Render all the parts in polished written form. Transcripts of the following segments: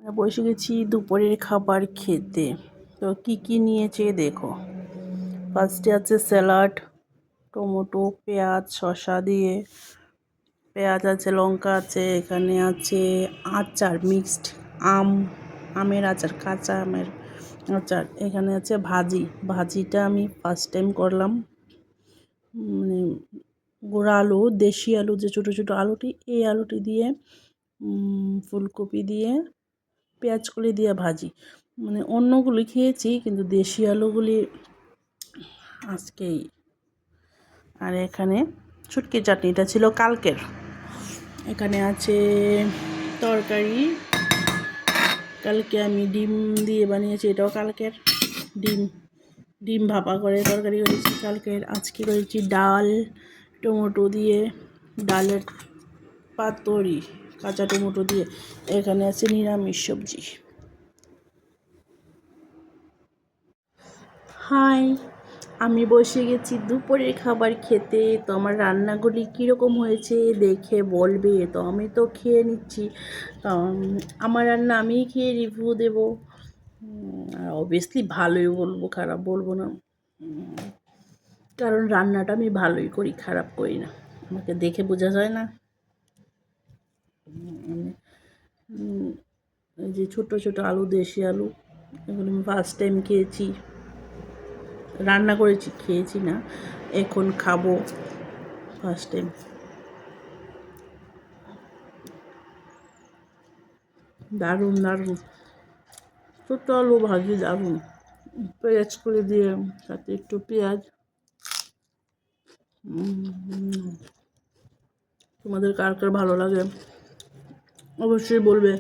বসে গেছি দুপুরের খাবার খেতে। তো কি নিয়েছে দেখো। ফার্স্টে আছে স্যালাড, টমেটো, পেঁয়াজ, শসা দিয়ে, পেঁয়াজ আছে, লঙ্কা আছে, এখানে আছে আচার মিক্সড আমের আচার, কাঁচা আমের আচার। এখানে আছে ভাজিটা আমি ফার্স্ট টাইম করলাম। মানে গোড়া আলু, দেশি আলু, যে ছোটো ছোটো আলুটি, এই আলুটি দিয়ে ফুলকপি দিয়ে পেঁয়াজকলি দিয়ে ভাজি। মানে অন্যগুলি খেয়েছি, কিন্তু দেশি আলুগুলি আজকেই। আর এখানে শুটকি চাটনিটা ছিল কালকের। এখানে আছে তরকারি, কালকে আমি ডিম দিয়ে বানিয়েছি, এটাও কালকের। ডিম ভাপা করে তরকারি করেছি কালকের। আজকে করেছি ডাল, টমেটো দিয়ে ডালের পাতুরি, কাঁচা টমেটো দিয়ে। এখানে আছে নিরামিষ সবজি। হাই, আমি বসে গেছি দুপুরের খাবার খেতে। তো আমার রান্নাগুলি কীরকম হয়েছে দেখে বলবে। তো আমি তো খেয়ে নিচ্ছি, আমার রান্না আমিই খেয়ে রিভিউ দেবো। আর অবভিয়াসলি ভালোই বলবো, খারাপ বলবো না। কারণ রান্নাটা আমি ভালোই করি, খারাপ করি না, আমাকে দেখে বোঝা যায় না। এই যে ছোটো ছোটো আলু, দেশি আলু, এগুলো আমি ফার্স্ট টাইম খেয়েছি, রান্না করেছি, খেয়েছি না, এখন খাবো ফার্স্ট টাইম। দারুণ দারুণ, ছোটো আলু ভাজি দারুণ, পেঁয়াজ করে দিয়ে, সাথে একটু পেঁয়াজ। তোমাদের কার কার ভালো লাগে অবশ্যই বলবে।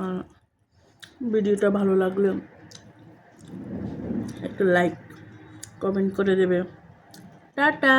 আর ভিডিওটা ভালো লাগলে একটা লাইক কমেন্ট করে দেবে। টাটা।